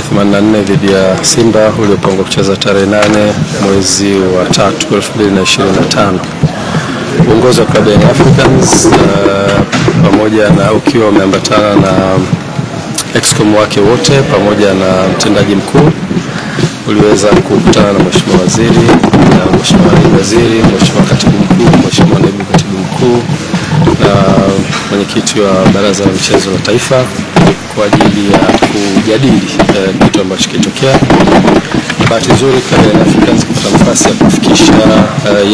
184 dhidi ya Simba uliopangwa kucheza tarehe 8 mwezi wa 3 2025. Uongozi wa klabu ya Young Africans pamoja na ukiwa umeambatana na excom wake wote pamoja na mtendaji mkuu uliweza kukutana na Mheshimiwa Waziri na Mheshimiwa Naibu Waziri, Mheshimiwa Katibu Mkuu, Mheshimiwa Naibu Katibu Mkuu na mwenyekiti wa Baraza la Michezo la Taifa kwa ajili ya kujadili kitu ambacho kilitokea. Bahati nzuri klabu ya Young Africans kupata nafasi ya kufikisha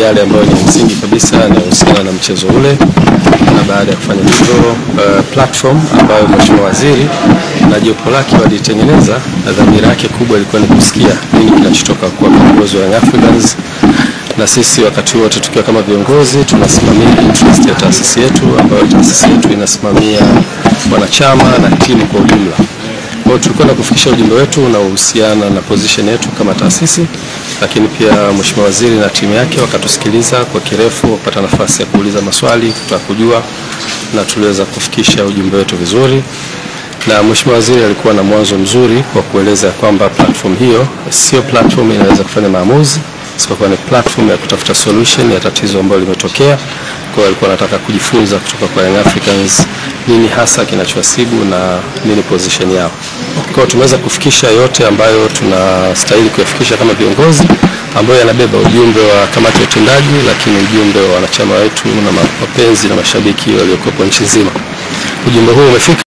yale ambayo ni msingi kabisa yanayohusiana na mchezo ule, na baada ya kufanya hivyo platform ambayo Mheshimiwa Waziri na jopo lake walitengeneza, dhamira yake kubwa ilikuwa ni kusikia nini kinachotoka kwa viongozi wa Young Africans, na sisi wakati wote tukiwa kama viongozi tunasimamia interest ya taasisi yetu, ambayo taasisi yetu inasimamia wanachama na timu kwa ujumla. Kwa tulikuwa kufikisha ujumbe wetu unaohusiana na position yetu kama taasisi, lakini pia Mheshimiwa Waziri na timu yake wakatusikiliza kwa kirefu, kupata nafasi ya kuuliza maswali, kutaka kujua, na tuliweza kufikisha ujumbe wetu vizuri. Na Mheshimiwa Waziri alikuwa na mwanzo mzuri kwa kueleza kwamba platform hiyo sio platform inaweza kufanya maamuzi, isipokuwa ni platform ya kutafuta solution ya tatizo ambalo limetokea. Kwa hiyo alikuwa anataka kujifunza kutoka kwa Young Africans nini hasa kinachowasibu na nini position yao. Kwa hiyo tumeweza kufikisha yote ambayo tunastahili kuyafikisha kama viongozi, ambayo yanabeba ujumbe wa kamati ya utendaji, lakini ujumbe wa wanachama wetu na mapenzi na mashabiki waliokuwa nchi nzima. Ujumbe huu umefika.